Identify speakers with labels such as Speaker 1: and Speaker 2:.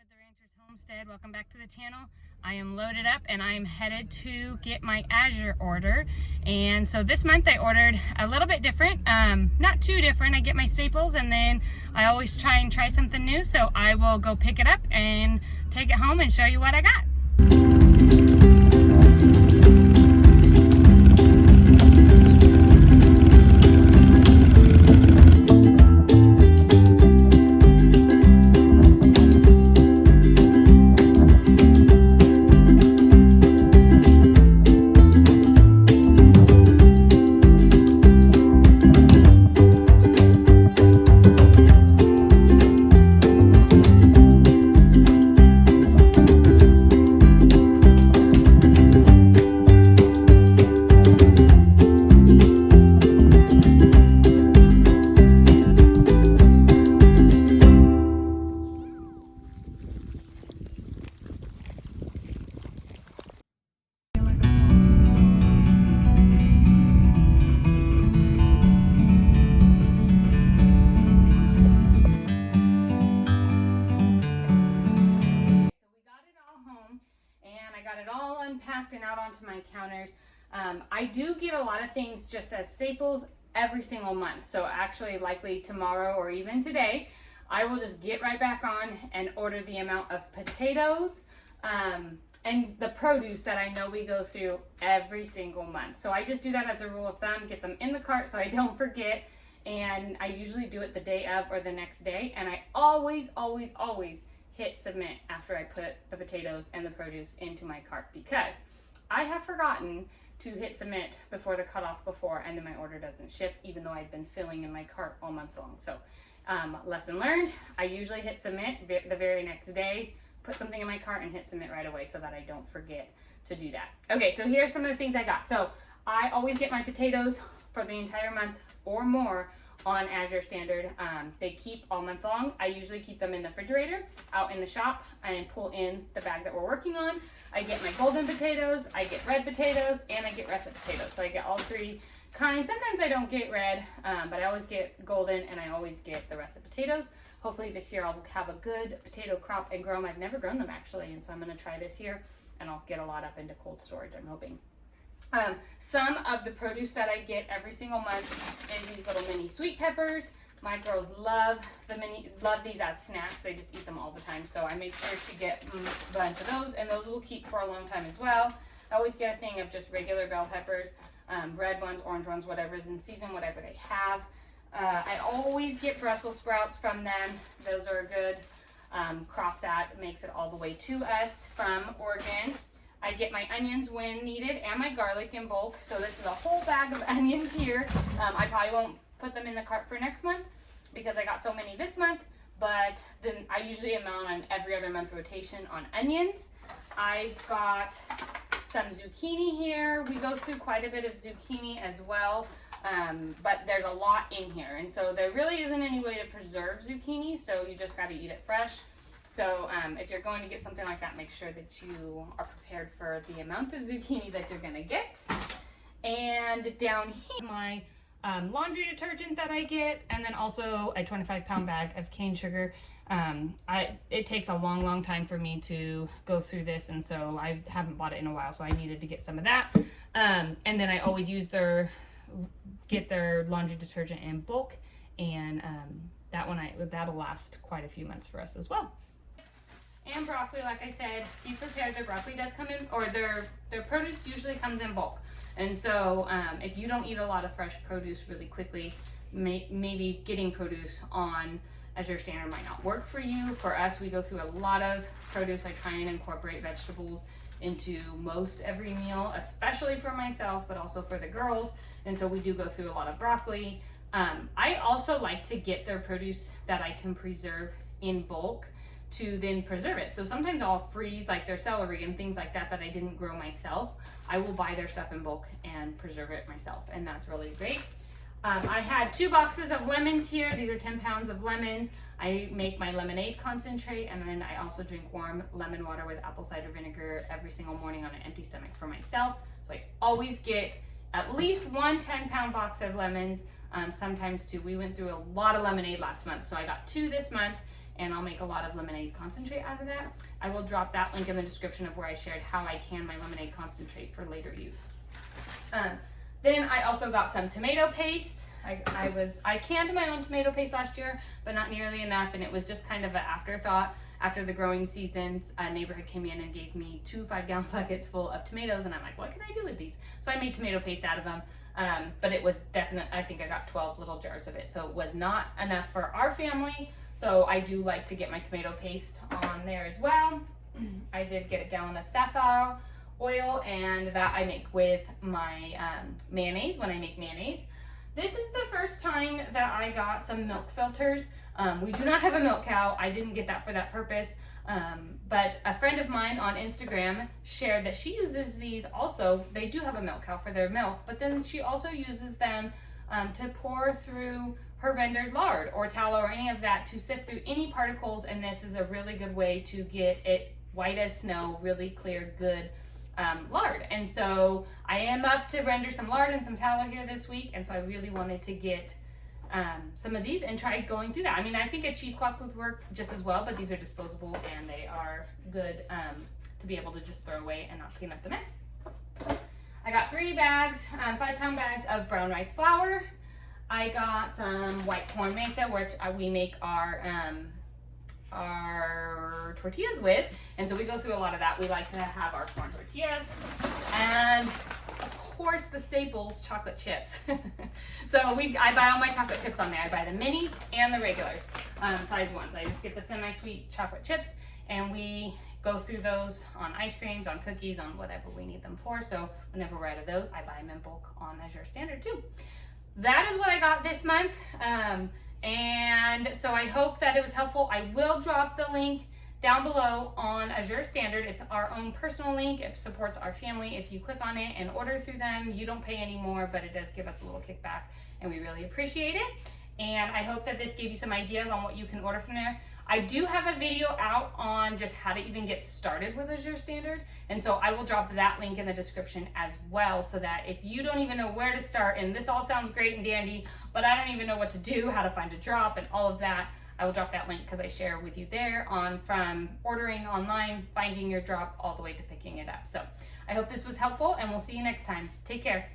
Speaker 1: with the Rancher's Homestead. Welcome back to the channel. I am loaded up and I'm headed to get my Azure order. And so this month I ordered a little bit different, not too different. I get my staples and then I always try something new. So I will go pick it up and take it home and show you what I got. Unpacked and out onto my counters. I do get a lot of things just as staples every single month. So actually likely tomorrow or even today, I will just get right back on and order the amount of potatoes and the produce that I know we go through every single month. So I just do that as a rule of thumb, get them in the cart so I don't forget. And I usually do it the day of or the next day. And I always hit submit after I put the potatoes and the produce into my cart, because I have forgotten to hit submit before the cutoff before, and then my order doesn't ship, even though I've been filling in my cart all month long. So lesson learned, I usually hit submit the very next day, put something in my cart and hit submit right away so that I don't forget to do that. Okay, so here's some of the things I got. So I always get my potatoes for the entire month or more on Azure Standard. They keep all month long. I usually keep them in the refrigerator out in the shop and pull in the bag that we're working on. I get my golden potatoes, I get red potatoes, and I get russet potatoes. So I get all three kinds. Sometimes I don't get red, but I always get golden and I always get the russet potatoes. Hopefully this year I'll have a good potato crop and grow them. I've never grown them actually, and so I'm gonna try this year and I'll get a lot up into cold storage, I'm hoping. Some of the produce that I get every single month is these little mini sweet peppers. My girls love these as snacks. They just eat them all the time. So I make sure to get a bunch of those, and those will keep for a long time as well. I always get a thing of just regular bell peppers, red ones, orange ones, whatever is in season, whatever they have. I always get Brussels sprouts from them. Those are a good crop that makes it all the way to us from Oregon. I get my onions when needed and my garlic in bulk. So this is a whole bag of onions here. I probably won't put them in the cart for next month because I got so many this month, but then I usually am on every other month rotation on onions. I've got some zucchini here. We go through quite a bit of zucchini as well, but there's a lot in here. And so there really isn't any way to preserve zucchini, so you just gotta eat it fresh. So if you're going to get something like that, make sure that you are prepared for the amount of zucchini that you're gonna get. And down here, my laundry detergent that I get, and then also a 25-pound bag of cane sugar. It takes a long time for me to go through this, and so I haven't bought it in a while, so I needed to get some of that. And then I always use get their laundry detergent in bulk, and that'll last quite a few months for us as well. And broccoli, like I said, be prepared. Their broccoli does come in, or their produce usually comes in bulk. And so if you don't eat a lot of fresh produce really quickly, maybe getting produce on Azure Standard might not work for you. For us, we go through a lot of produce. I try and incorporate vegetables into most every meal, especially for myself, but also for the girls. And so we do go through a lot of broccoli. I also like to get their produce that I can preserve in bulk to then preserve it. So sometimes I'll freeze like their celery and things like that I didn't grow myself. I will buy their stuff in bulk and preserve it myself, and that's really great. I had 2 boxes of lemons here. These are 10 pounds of lemons. I make my lemonade concentrate, and then I also drink warm lemon water with apple cider vinegar every single morning on an empty stomach for myself. So I always get at least one 10-pound box of lemons, sometimes 2. We went through a lot of lemonade last month, so I got 2 this month, and I'll make a lot of lemonade concentrate out of that. I will drop that link in the description of where I shared how I can my lemonade concentrate for later use. Then I also got some tomato paste. I canned my own tomato paste last year, but not nearly enough, and it was just kind of an afterthought. After the growing seasons, a neighborhood came in and gave me 2 5-gallon buckets full of tomatoes, and I'm like, what can I do with these? So I made tomato paste out of them, but it was definitely, I think I got 12 little jars of it, so it was not enough for our family, so I do like to get my tomato paste on there as well. I did get a gallon of safflower oil, and that I make with my mayonnaise when I make mayonnaise. This is the first time that I got some milk filters. We do not have a milk cow. I didn't get that for that purpose. But a friend of mine on Instagram shared that she uses these also. They do have a milk cow for their milk, but then she also uses them to pour through her rendered lard or tallow or any of that to sift through any particles, and this is a really good way to get it white as snow, really clear, good lard. And so I am up to render some lard and some tallow here this week, and so I really wanted to get some of these and try going through that. I mean, I think a cheesecloth would work just as well, but these are disposable and they are good to be able to just throw away and not clean up the mess. I got 3 bags, 5-pound bags of brown rice flour. I got some white corn mesa, which we make our tortillas with, and so we go through a lot of that. We like to have our corn tortillas, and of course the staples, chocolate chips. So I buy all my chocolate chips on there. I buy the minis and the regulars, size ones. I just get the semi-sweet chocolate chips, and we go through those on ice creams, on cookies, on whatever we need them for. So whenever we're out of those, I buy them in bulk on Azure Standard too. That is what I got this month. And so I hope that it was helpful. I will drop the link down below on Azure Standard. It's our own personal link. It supports our family. If you click on it and order through them, you don't pay any more, but it does give us a little kickback, and we really appreciate it. And I hope that this gave you some ideas on what you can order from there. I do have a video out on just how to even get started with Azure Standard, and so I will drop that link in the description as well, so that if you don't even know where to start, and this all sounds great and dandy, but I don't even know what to do, how to find a drop and all of that, I will drop that link because I share with you there on from ordering online, finding your drop, all the way to picking it up. So I hope this was helpful, and we'll see you next time. Take care.